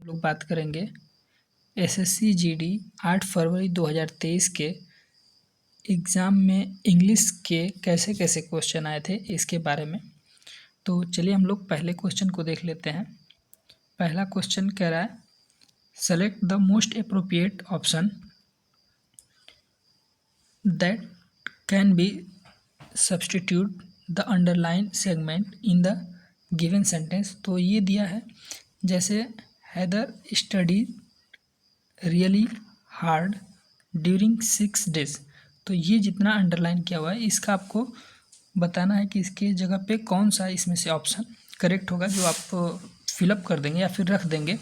लोग बात करेंगे एसएससी जीडी 8 फरवरी 2023 के एग्ज़ाम में इंग्लिश के कैसे कैसे क्वेश्चन आए थे इसके बारे में। तो चलिए हम लोग पहले क्वेश्चन को देख लेते हैं। पहला क्वेश्चन कह रहा है select the most appropriate option that can be substitute the underline segment in the given sentence. तो ये दिया है जैसे Haider study really hard during 6 days. तो ये जितना अंडरलाइन किया हुआ है इसका आपको बताना है कि इसके जगह पे कौन सा इसमें से ऑप्शन करेक्ट होगा, जो आप फिलअप कर देंगे या फिर रख देंगे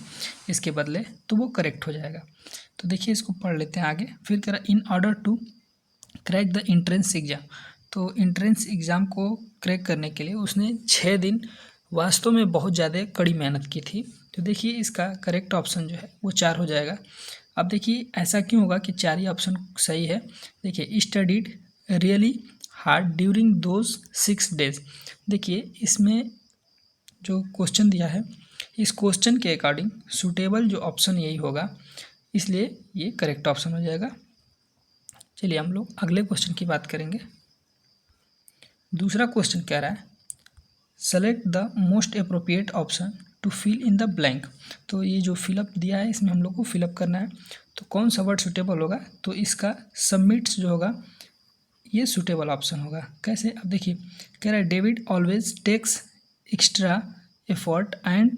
इसके बदले तो वो करेक्ट हो जाएगा। तो देखिए इसको पढ़ लेते हैं आगे। फिर कह रहा in order to crack the entrance exam. तो एंट्रेंस एग्ज़ाम को क्रैक करने के लिए उसने 6 दिन वास्तव में बहुत ज़्यादा कड़ी मेहनत की थी। तो देखिए इसका करेक्ट ऑप्शन जो है वो 4 हो जाएगा। अब देखिए ऐसा क्यों होगा कि 4 ही ऑप्शन सही है। देखिए studied really hard during those 6 days. देखिए इसमें जो क्वेश्चन दिया है इस क्वेश्चन के अकॉर्डिंग सूटेबल जो ऑप्शन यही होगा, इसलिए ये करेक्ट ऑप्शन हो जाएगा। चलिए हम लोग अगले क्वेश्चन की बात करेंगे। दूसरा क्वेश्चन कह रहा है select the most appropriate option to fill in the blank. तो ये जो फिलअप दिया है इसमें हम लोग को फिलअप करना है। तो कौन सा वर्ड सूटेबल होगा, तो इसका सबमिट्स जो होगा ये सूटेबल ऑप्शन होगा। कैसे, अब देखिए कह रहा है David always takes extra effort and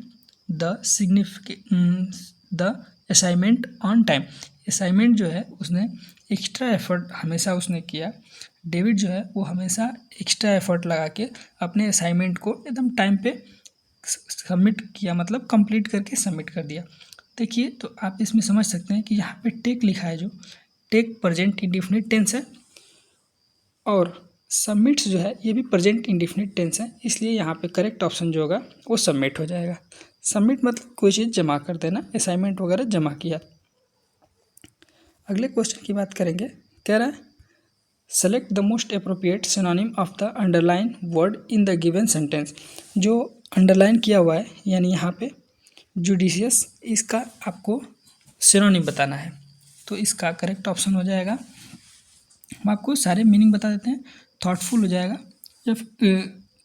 the assignment on time. Assignment जो है उसने एक्स्ट्रा एफर्ट हमेशा उसने किया। डेविड जो है वो हमेशा एक्स्ट्रा एफर्ट लगा के अपने असाइनमेंट को एकदम टाइम पे सबमिट किया, मतलब कंप्लीट करके सबमिट कर दिया। देखिए तो आप इसमें समझ सकते हैं कि यहाँ पे टेक लिखा है, जो टेक प्रेजेंट इंडेफिनिट टेंस है और सबमिट्स जो है ये भी प्रेजेंट इंडेफिनिट टेंस है, इसलिए यहाँ पे करेक्ट ऑप्शन जो होगा वो सबमिट हो जाएगा। सबमिट मतलब कोई चीज़ जमा कर देना, असाइनमेंट वगैरह जमा किया। अगले क्वेश्चन की बात करेंगे। कह रहा है select the most appropriate synonym of the underline word in the given sentence. जो अंडरलाइन किया हुआ है यानी यहाँ पे जुडिशियस, इसका आपको सिनोनिम बताना है। तो इसका करेक्ट ऑप्शन हो जाएगा, हम आपको सारे मीनिंग बता देते हैं। थॉटफुल हो जाएगा, या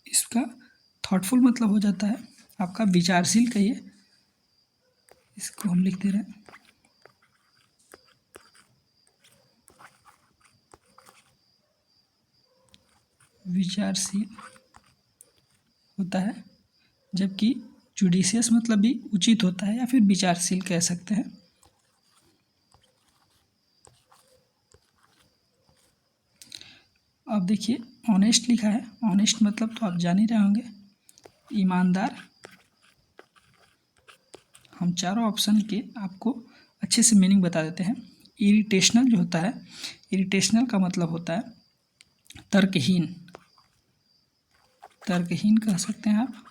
इसका थॉटफुल मतलब हो जाता है आपका विचारशील कहिए, इसको हम लिख दे रहे हैं। विचारशील होता है, जबकि जुडिशियस मतलब भी उचित होता है या फिर विचारशील कह सकते हैं। अब देखिए ऑनेस्ट लिखा है, ऑनेस्ट मतलब तो आप जान ही रहे होंगे, ईमानदार। हम चारों ऑप्शन के आपको अच्छे से मीनिंग बता देते हैं। इरिटेशनल जो होता है, इरिटेशनल का मतलब होता है तर्कहीन, तर्कहीन कह सकते हैं आप।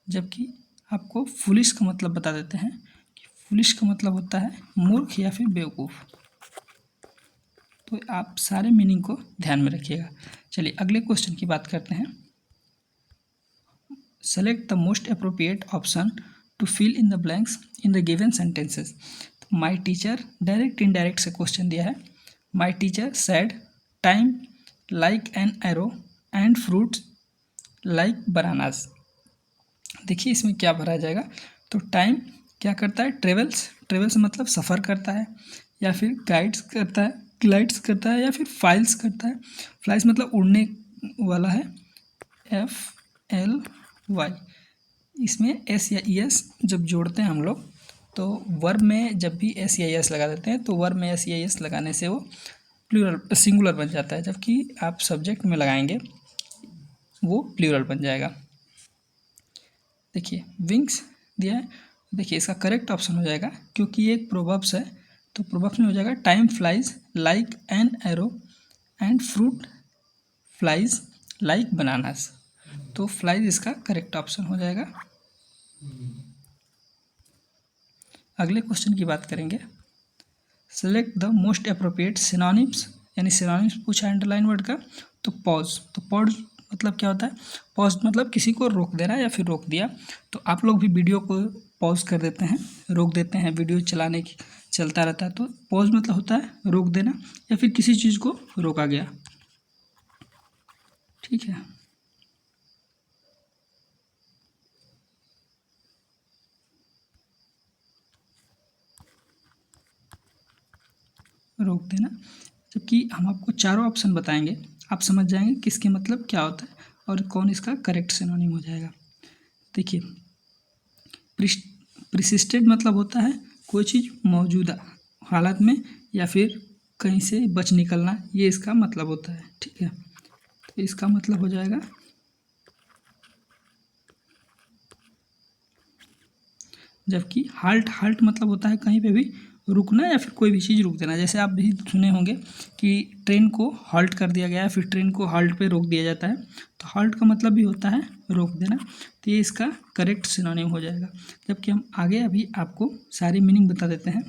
जबकि आपको फुलिश का मतलब बता देते हैं कि फुलिश का मतलब होता है मूर्ख या फिर बेवकूफ़। तो आप सारे मीनिंग को ध्यान में रखिएगा। चलिए अगले क्वेश्चन की बात करते हैं। Select the most appropriate option to fill in the blanks in the given sentences. My teacher direct indirect से क्वेश्चन दिया है। My teacher said time like an arrow and fruits like bananas. देखिए इसमें क्या भरा जाएगा, तो टाइम क्या करता है, ट्रेवल्स मतलब सफ़र करता है, या फिर गाइड्स करता है, ग्लाइड्स करता है, या फिर फाइल्स करता है। फ्लाइज मतलब उड़ने वाला है, FLY। इसमें S या ES जब जोड़ते हैं हम लोग तो वर्ब में जब भी S या ES लगा देते हैं तो वर्ब में S या ES लगाने से वो प्लूरल सिंगुलर बन जाता है, जबकि आप सब्जेक्ट में लगाएंगे वो प्लूरल बन जाएगा। देखिए विंग्स दिया है, देखिए इसका करेक्ट ऑप्शन हो जाएगा क्योंकि ये एक प्रोवर्ब्स है, तो प्रोवर्ब्स में हो जाएगा time flies like an arrow and fruit flies like bananas. तो फ्लाइज इसका करेक्ट ऑप्शन हो जाएगा। अगले क्वेश्चन की बात करेंगे। Select the most appropriate synonyms, यानी सिनोनिम्स पूछा है अंडरलाइन वर्ड का। तो पॉज मतलब क्या होता है? पॉज मतलब किसी को रोक देना या फिर रोक दिया। तो आप लोग भी वीडियो को पॉज कर देते हैं, रोक देते हैं, वीडियो चलाने की चलता रहता है, तो पॉज मतलब होता है रोक देना या फिर किसी चीज़ को रोका गया। ठीक है, रोक देना। जबकि हम आपको चारों ऑप्शन बताएंगे, आप समझ जाएंगे किसके मतलब क्या होता है और कौन इसका करेक्ट सिनोनिम हो जाएगा। देखिए, प्रिसिस्टेंट मतलब होता है कोई चीज़ मौजूदा हालत में या फिर कहीं से बच निकलना, ये इसका मतलब होता है। ठीक है, तो इसका मतलब हो जाएगा, जबकि हाल्ट, हाल्ट मतलब होता है कहीं पे भी रुकना या फिर कोई भी चीज़ रोक देना। जैसे आप भी सुने होंगे कि ट्रेन को हाल्ट कर दिया गया है, फिर ट्रेन को हाल्ट पे रोक दिया जाता है, तो हाल्ट का मतलब भी होता है रोक देना। तो ये इसका करेक्ट सिनोनिम हो जाएगा। जबकि हम आगे अभी आपको सारी मीनिंग बता देते हैं।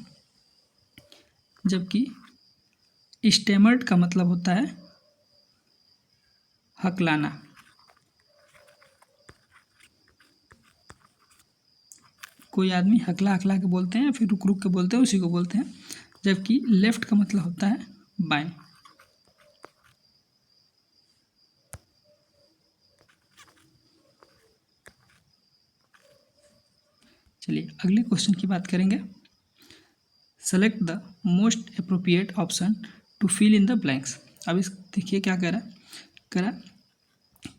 जबकि स्टेमर्ड का मतलब होता है हकलाना, कोई आदमी हकला हकला के बोलते हैं या फिर रुक रुक के बोलते हैं, उसी को बोलते हैं। जबकि लेफ्ट का मतलब होता है बाएं। चलिए अगले क्वेश्चन की बात करेंगे। Select the most appropriate option to fill in the blanks. अब इस देखिए क्या कह रहा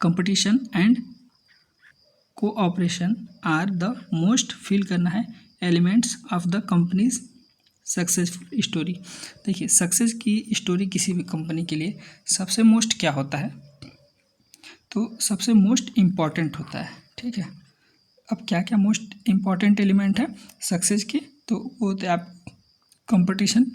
competition and cooperation are the most, fill करना है elements of the companies successful story. देखिए, सक्सेस की स्टोरी किसी भी कंपनी के लिए सबसे मोस्ट क्या होता है? तो सबसे मोस्ट इम्पॉर्टेंट होता है। ठीक है, अब क्या क्या मोस्ट इम्पॉर्टेंट एलिमेंट है सक्सेस के? तो वो होते हैं आप कंपटीशन,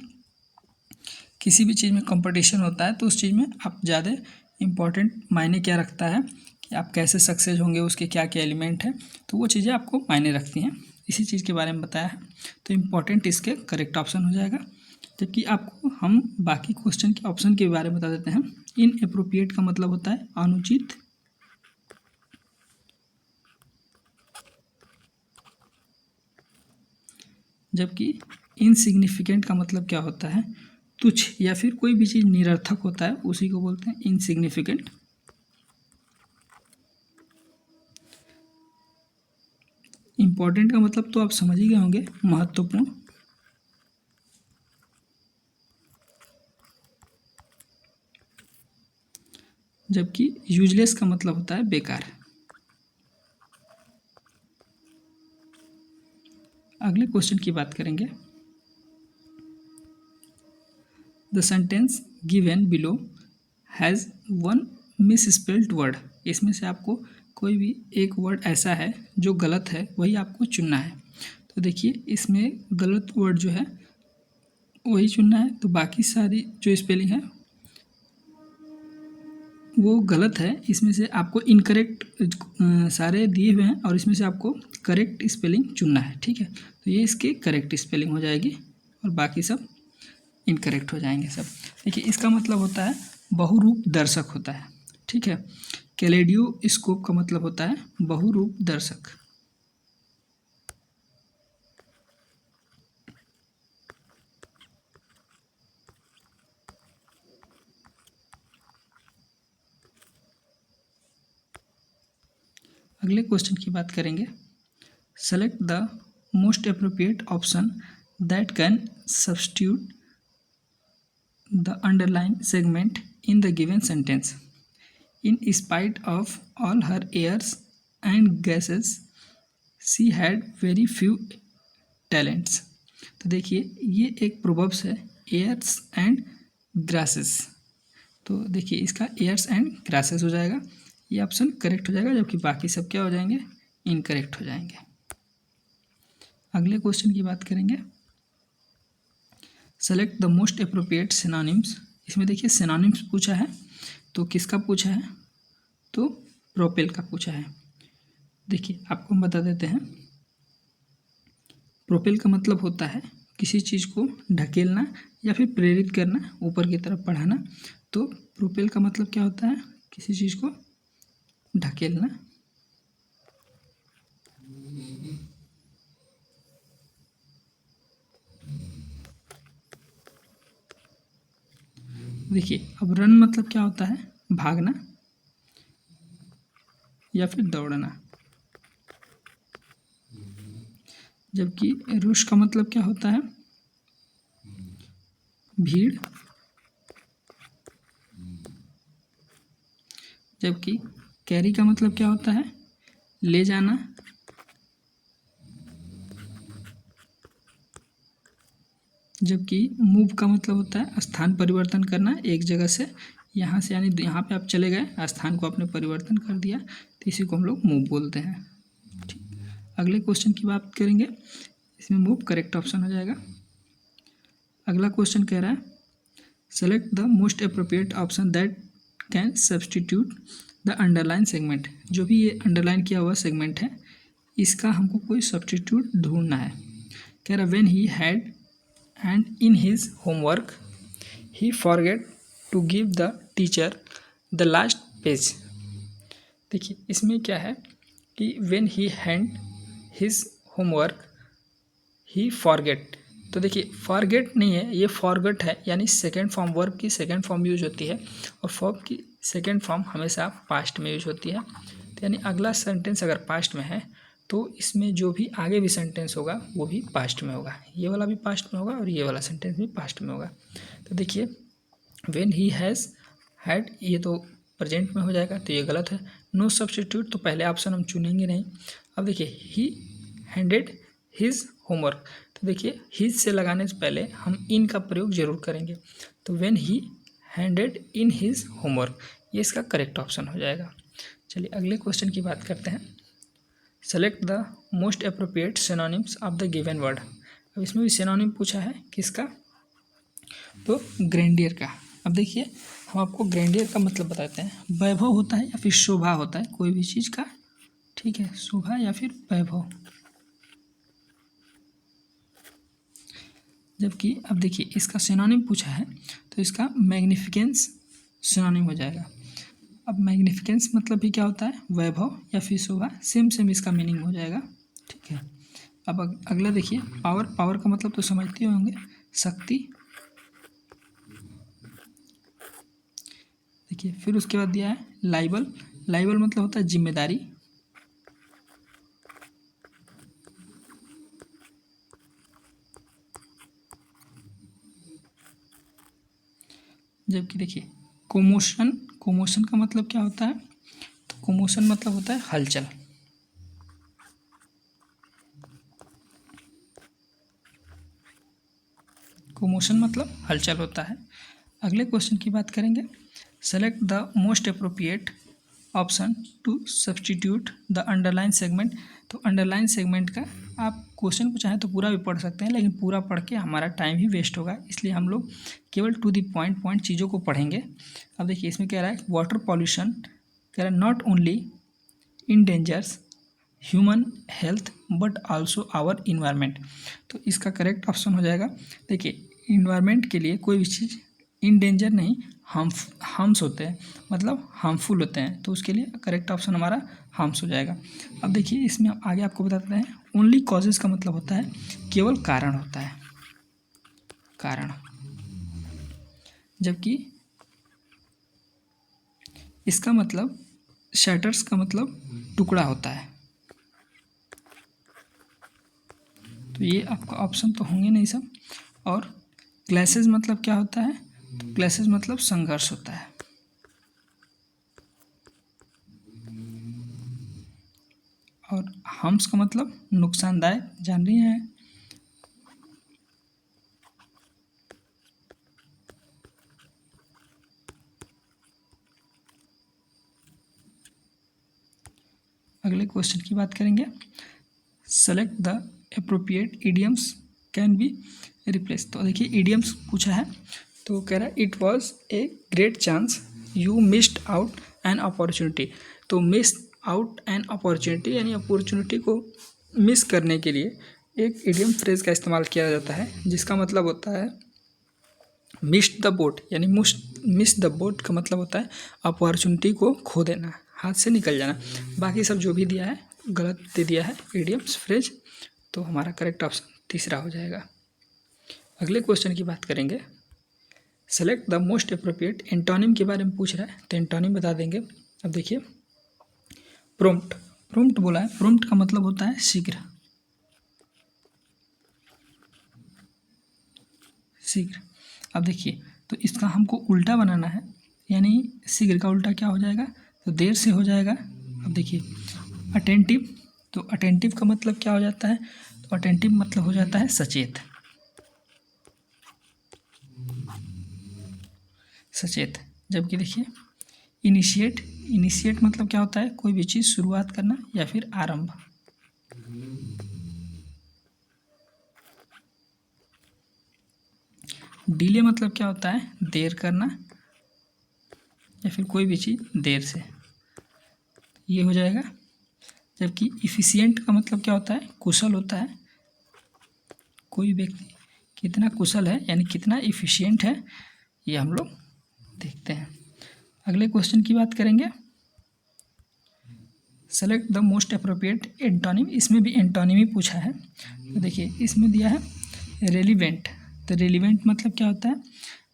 किसी भी चीज़ में कंपटीशन होता है तो उस चीज़ में आप ज़्यादा इम्पॉर्टेंट मायने क्या रखता है कि आप कैसे सक्सेस होंगे, उसके क्या क्या एलिमेंट हैं, तो वो चीज़ें आपको मायने रखती हैं। इसी चीज़ के बारे में बताया है, तो इम्पॉर्टेंट इसके करेक्ट ऑप्शन हो जाएगा। जबकि आपको हम बाकी क्वेश्चन के ऑप्शन के बारे में बता देते हैं। इनएप्रोप्रिएट का मतलब होता है अनुचित, जबकि इनसिग्निफिकेंट का मतलब क्या होता है? तुच्छ या फिर कोई भी चीज़ निरर्थक होता है, उसी को बोलते हैं इनसिग्निफिकेंट। इम्पॉर्टेंट का मतलब तो आप समझ ही गए होंगे, महत्वपूर्ण। जबकि यूजलेस का मतलब होता है बेकार। अगले क्वेश्चन की बात करेंगे। The sentence given below has one misspelled word. इसमें से आपको कोई भी एक वर्ड ऐसा है जो गलत है, वही आपको चुनना है। तो देखिए, इसमें गलत वर्ड जो है वही चुनना है, तो बाकी सारी जो स्पेलिंग है वो गलत है। इसमें से आपको इनकरेक्ट सारे दिए हुए हैं और इसमें से आपको करेक्ट स्पेलिंग चुनना है। ठीक है, तो ये इसकी करेक्ट स्पेलिंग हो जाएगी और बाकी सब इनकरेक्ट हो जाएंगे सब। देखिए, इसका मतलब होता है बहुरूप दर्शक होता है। ठीक है, कैलेडियोस्कोप का मतलब होता है बहुरूप दर्शक। अगले क्वेश्चन की बात करेंगे। Select the most appropriate option that can substitute the underlined segment in the given sentence. In spite of all her airs and graces, she had very few talents. तो देखिए, ये एक प्रोवर्ब्स है, एयर्स एंड ग्रासेस। तो देखिए, इसका years and grasses हो जाएगा, ये ऑप्शन करेक्ट हो जाएगा, जबकि बाकी सब क्या हो जाएंगे? इनकरेक्ट हो जाएंगे। अगले क्वेश्चन की बात करेंगे। Select the most appropriate synonyms. इसमें देखिए सिनोनिम्स पूछा है, तो किसका पूछा है? तो प्रोपेल का पूछा है। देखिए, आपको हम बता देते हैं। प्रोपेल का मतलब होता है किसी चीज़ को ढकेलना या फिर प्रेरित करना, ऊपर की तरफ बढ़ाना। तो प्रोपेल का मतलब क्या होता है? किसी चीज़ को ढकेलना। देखिए अब रन मतलब क्या होता है, भागना या फिर दौड़ना। जबकि रुश का मतलब क्या होता है, भीड़। जबकि कैरी का मतलब क्या होता है, ले जाना। जबकि मूव का मतलब होता है स्थान परिवर्तन करना एक जगह से, यहाँ से यानी यहाँ पे आप चले गए, स्थान को आपने परिवर्तन कर दिया, तो इसी को हम लोग मूव बोलते हैं। ठीक, अगले क्वेश्चन की बात करेंगे, इसमें मूव करेक्ट ऑप्शन हो जाएगा। अगला क्वेश्चन कह रहा है select the most appropriate option that can substitute the underline segment. जो भी ये अंडरलाइन किया हुआ सेगमेंट है, इसका हमको कोई सब्सटीट्यूट ढूंढना है। कह रहा when he had and in his homework he forget to give the teacher the last page। देखिए इसमें क्या है कि when he hand his homework he forget, तो देखिए forget नहीं है, ये forgot है, यानी सेकेंड फॉर्म, वर्ब की सेकेंड फॉर्म यूज होती है और फॉर्म की सेकेंड फॉर्म हमेशा पास्ट में यूज होती है। तो यानी अगला सेंटेंस अगर पास्ट में है तो इसमें जो भी आगे भी सेंटेंस होगा वो भी पास्ट में होगा, ये वाला भी पास्ट में होगा और ये वाला सेंटेंस भी पास्ट में होगा। तो देखिए व्हेन ही हैज़ हैड, ये तो प्रेजेंट में हो जाएगा, तो ये गलत है। नो सब्स्टिट्यूट, तो पहले ऑप्शन हम चुनेंगे नहीं। अब देखिए ही हैंडेड हिज होमवर्क, तो देखिए हिज से लगाने से पहले हम इन का प्रयोग जरूर करेंगे। तो when he handed in his homework, ये इसका करेक्ट ऑप्शन हो जाएगा। चलिए अगले क्वेश्चन की बात करते हैं। Select the most appropriate synonyms of the given word. अब इसमें भी सिनोनिम पूछा है, किसका, तो ग्रैंडियर का। अब देखिए हम आपको ग्रैंडियर का मतलब बताते हैं, वैभव होता है या फिर शोभा होता है कोई भी चीज़ का, ठीक है, शोभा या फिर वैभव। जबकि अब देखिए इसका सिनोनिम पूछा है, तो इसका मैग्निफिकेंस सिनोनिम हो जाएगा। अब मैग्निफिकेंस मतलब भी क्या होता है, वैभव या फिर शोभा, सेम सेम इसका मीनिंग हो जाएगा, ठीक है। अब अगला देखिए पावर, पावर का मतलब तो समझते होंगे, शक्ति। देखिए फिर उसके बाद दिया है लाइबल, लाइबल मतलब होता है जिम्मेदारी। जबकि देखिए कोमोशन, कोमोशन का मतलब क्या होता है, तो कोमोशन मतलब होता है हलचल। कोमोशन मतलब हलचल होता है। अगले क्वेश्चन की बात करेंगे। Select the most appropriate option to substitute the underline segment. तो अंडरलाइन सेगमेंट का आप क्वेश्चन को चाहें तो पूरा भी पढ़ सकते हैं, लेकिन पूरा पढ़ के हमारा टाइम ही वेस्ट होगा, इसलिए हम लोग केवल टू द पॉइंट पॉइंट चीज़ों को पढ़ेंगे। अब देखिए इसमें कह रहा है वाटर पॉल्यूशन, कह रहा है not only endangers human health but also our environment. तो इसका करेक्ट ऑप्शन हो जाएगा, देखिए इन्वायरमेंट के लिए कोई भी चीज़ इन डेंजर नहीं, हार्म्स होते हैं, मतलब हार्मफुल होते हैं, तो उसके लिए करेक्ट ऑप्शन हमारा हार्म्स हो जाएगा। अब देखिए इसमें आगे आपको बताते हैं ओनली कॉजेज़ का मतलब होता है केवल कारण होता है, कारण। जबकि इसका मतलब शैटर्स का मतलब टुकड़ा होता है। तो ये आपका ऑप्शन तो होंगे नहीं सब। और क्लैशेज मतलब क्या होता है, तो क्लैशेज मतलब संघर्ष होता है। और हार्म्स का मतलब नुकसानदायक, जान रही हैं। अगले क्वेश्चन की बात करेंगे। Select the appropriate idioms can be replace. तो देखिए इडियम्स पूछा है, तो कह रहा है it was a great chance you missed out an opportunity. तो मिस आउट एन अपॉर्चुनिटी यानी अपॉर्चुनिटी को मिस करने के लिए एक इडियम फ्रेज का इस्तेमाल किया जाता है, जिसका मतलब होता है मिस्ड द बोट, यानी मिस द बोट का मतलब होता है अपॉर्चुनिटी को खो देना। हाथ से निकल जाना। बाकी सब जो भी दिया है गलत दे दिया है, इडियम्स फ्रेज। तो हमारा करेक्ट ऑप्शन तीसरा हो जाएगा। अगले क्वेश्चन की बात करेंगे। Select the most appropriate antonym के बारे में पूछ रहा है, तो एंटोनिम बता देंगे। अब देखिए, प्रोम्प्ट। प्रोम्प्ट बोला है, प्रोम्प्ट का मतलब होता है शीघ्र। शीघ्र। अब देखिए, तो इसका हमको उल्टा बनाना है, यानी शीघ्र का उल्टा क्या हो जाएगा, तो देर से हो जाएगा। अब देखिए, अटेंटिव। तो अटेंटिव का मतलब क्या हो जाता है, तो अटेंटिव मतलब हो जाता है सचेत। सचेत। जबकि देखिए, इनिशिएट। इनिशिएट मतलब क्या होता है, कोई भी चीज़ शुरुआत करना या फिर आरंभ। डिले मतलब क्या होता है, देर करना या फिर कोई भी चीज़ देर से, ये हो जाएगा। जबकि इफ़िशिएंट का मतलब क्या होता है, कुशल होता है। कोई व्यक्ति कितना कुशल है, यानी कितना इफ़िशिएंट है, ये हम लोग देखते हैं। अगले क्वेश्चन की बात करेंगे। Select the most appropriate antonym. इसमें भी एंटोनिम ही पूछा है। तो देखिए, इसमें दिया है रेलिवेंट। तो रेलिवेंट मतलब क्या होता है,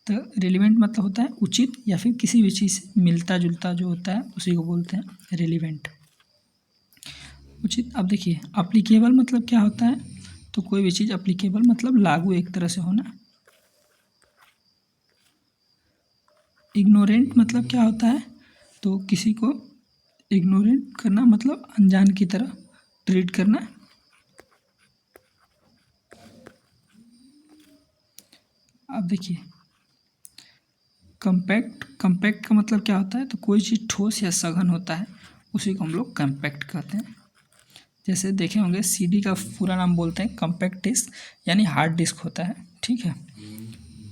तो रेलिवेंट मतलब होता है उचित या फिर किसी भी चीज़ से मिलता जुलता जो होता है उसी को बोलते हैं रेलिवेंट, उचित। अब देखिए, अप्लीकेबल मतलब क्या होता है, तो कोई भी चीज़ अप्लीकेबल मतलब लागू एक तरह से होना। इग्नोरेंट मतलब क्या होता है, तो किसी को इग्नोरेंट करना मतलब अनजान की तरह ट्रीट करना। अब देखिए, कंपैक्ट। कंपैक्ट का मतलब क्या होता है, तो कोई चीज़ ठोस या सघन होता है उसी को हम लोग कंपैक्ट कहते हैं। जैसे देखे होंगे, सीडी का पूरा नाम बोलते हैं कंपैक्ट डिस्क, यानी हार्ड डिस्क होता है, ठीक है।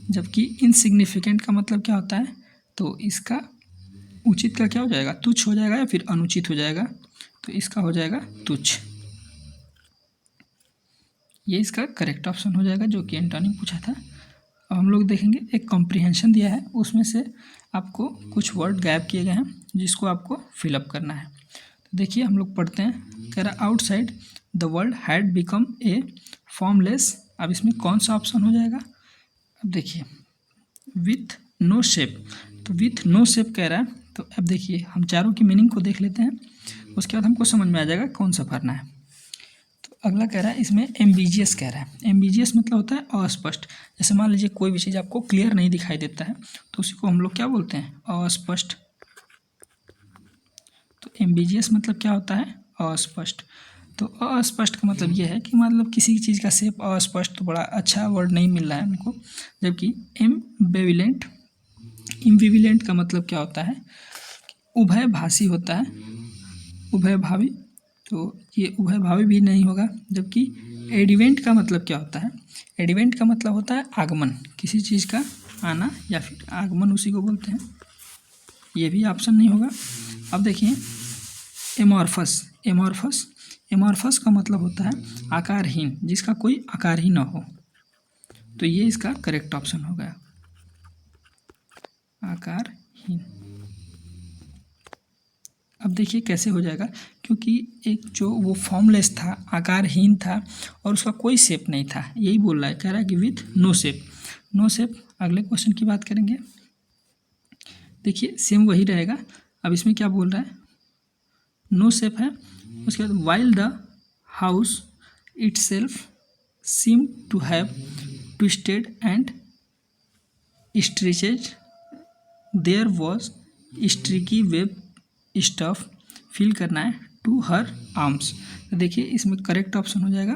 जबकि इनसिग्निफिकेंट का मतलब क्या होता है, तो इसका उचित का क्या हो जाएगा, तुच्छ हो जाएगा या फिर अनुचित हो जाएगा, तो इसका हो जाएगा तुच्छ। ये इसका करेक्ट ऑप्शन हो जाएगा, जो कि एंटोनिम पूछा था। अब हम लोग देखेंगे, एक कॉम्प्रिहेंशन दिया है, उसमें से आपको कुछ वर्ड गायब किए गए हैं जिसको आपको फिलअप करना है। तो देखिए, हम लोग पढ़ते हैं। कह रहा outside the world had become a formless. अब इसमें कौन सा ऑप्शन हो जाएगा, अब देखिए, विथ नो शेप। तो विथ नो शेप कह रहा है, तो अब देखिए हम चारों की मीनिंग को देख लेते हैं, उसके बाद हमको समझ में आ जाएगा कौन सा भरना है। तो अगला कह रहा है, इसमें एम्बिजियस कह रहा है। एम्बिजियस मतलब होता है अस्पष्ट। जैसे मान लीजिए कोई भी चीज़ आपको क्लियर नहीं दिखाई देता है, तो उसी को हम लोग क्या बोलते हैं, अस्पष्ट। तो एम्बिजियस मतलब क्या होता है, अस्पष्ट। तो अस्पष्ट का मतलब यह है कि मतलब किसी चीज़ का शेप अस्पष्ट, तो बड़ा अच्छा वर्ड नहीं मिल रहा है हमको। जबकि एम्बिविलेंट। इम्बिविलेंट का मतलब क्या होता है, उभयभाषी होता है, उभयभावी। तो ये उभयभावी भी नहीं होगा। जबकि एडिवेंट का मतलब क्या होता है, एडिवेंट का मतलब होता है आगमन, किसी चीज़ का आना या फिर आगमन, उसी को बोलते हैं। ये भी ऑप्शन नहीं होगा। अब देखिए, एमॉर्फस। एमॉर्फस। एमॉर्फस का मतलब होता है आकारहीन, जिसका कोई आकार ही ना हो, तो ये इसका करेक्ट ऑप्शन होगा, आकारहीन। अब देखिए कैसे हो जाएगा, क्योंकि एक जो वो फॉर्मलेस था, आकारहीन था, और उसका कोई शेप नहीं था, यही बोल रहा है, कह रहा है कि with no shape. No shape. अगले क्वेश्चन की बात करेंगे। देखिए, सेम वही रहेगा। अब इसमें क्या बोल रहा है, नो शेप है, उसके बाद while the house itself seem to have twisted and stretches there was streaky web stuff फिल करना है टू हर आर्म्स। तो देखिए, इसमें करेक्ट ऑप्शन हो जाएगा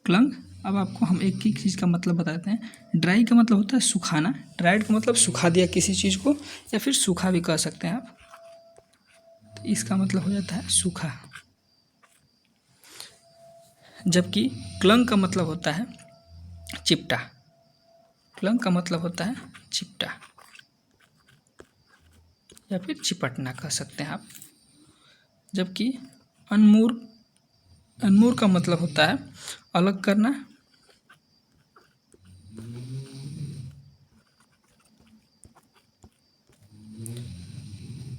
क्लंग। अब आपको हम एक ही चीज़ का मतलब बताते हैं। ड्राई का मतलब होता है सुखाना, ड्राइड का मतलब सुखा दिया किसी चीज़ को, या फिर सूखा भी कह सकते हैं आप, तो इसका मतलब हो जाता है सूखा। जबकि क्लंग का मतलब होता है चिपटा। क्लंग का मतलब होता है चिपटा या फिर चिपटना कह सकते हैं आप। जबकि अनमूर, अनमूर का मतलब होता है अलग करना।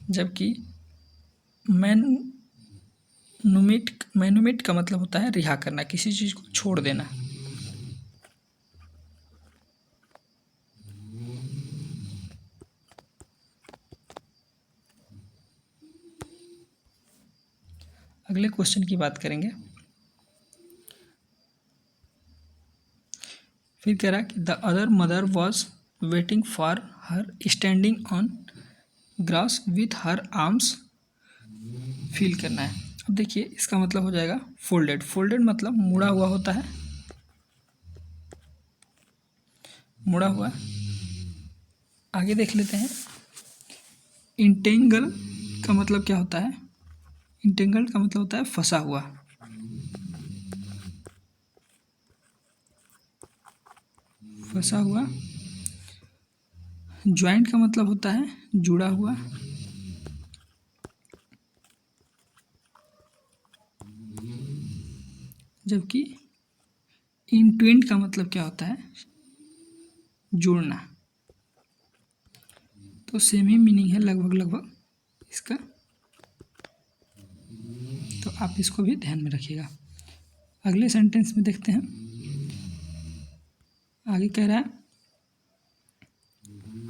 जबकि मैनुमिट का मतलब होता है रिहा करना, किसी चीज़ को छोड़ देना। अगले क्वेश्चन की बात करेंगे। फिर कह रहा है कि the other mother was waiting for her standing on grass with her arms. Feel करना है। अब देखिए इसका मतलब हो जाएगा फोल्डेड। फोल्डेड मतलब मुड़ा हुआ होता है, मुड़ा हुआ। आगे देख लेते हैं। इंटेंगल का मतलब क्या होता है? इंटेंगल का मतलब होता है फंसा हुआ। फंसा हुआ। ज्वाइंट का मतलब होता है जुड़ा हुआ। जबकि इंट्विन्ड का मतलब क्या होता है? जोड़ना। तो सेम ही मीनिंग है लगभग इसका, तो आप इसको भी ध्यान में रखिएगा। अगले सेंटेंस में देखते हैं। आगे कह रहा है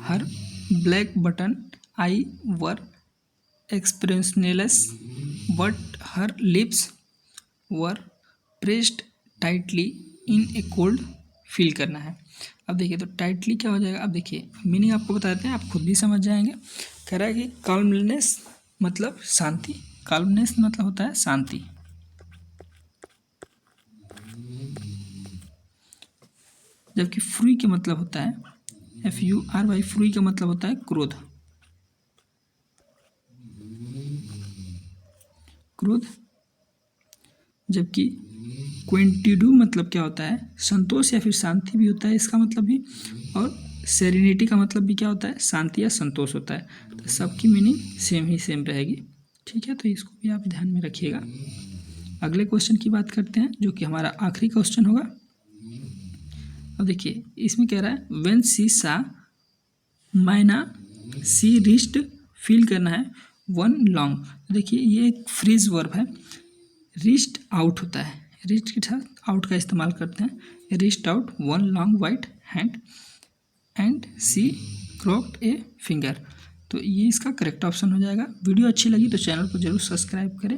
her black button eyes were expressionless but her lips were pressed tightly in a cold. Feel करना है। अब देखिए तो टाइटली क्या हो जाएगा? अब देखिए मीनिंग आपको बता देते हैं, आप खुद भी समझ जाएंगे। कह रहा है कि काल्मनेस मतलब शांति। काल्मनेस मतलब होता है शांति। जबकि फ्री का मतलब होता है FURY। फ्री का मतलब होता है क्रोध। क्रोध। जबकि क्वेंटिडू मतलब क्या होता है? संतोष या फिर शांति भी होता है इसका मतलब भी। और सेरेनिटी का मतलब भी क्या होता है? शांति या संतोष होता है। तो सबकी मीनिंग सेम रहेगी। ठीक है, तो इसको भी आप ध्यान में रखिएगा। अगले क्वेश्चन की बात करते हैं जो कि हमारा आखिरी क्वेश्चन होगा। अब देखिए इसमें कह रहा है व्हेन सी सा मायना सी रिस्ट। फील करना है वन लॉन्ग। देखिए ये एक फ्रीज वर्ब है। रिस्ट आउट होता है, रिस्ट के साथ आउट का इस्तेमाल करते हैं। Wrist out one long white hand and she crooked a finger. तो ये इसका करेक्ट ऑप्शन हो जाएगा। वीडियो अच्छी लगी तो चैनल को जरूर सब्सक्राइब करें।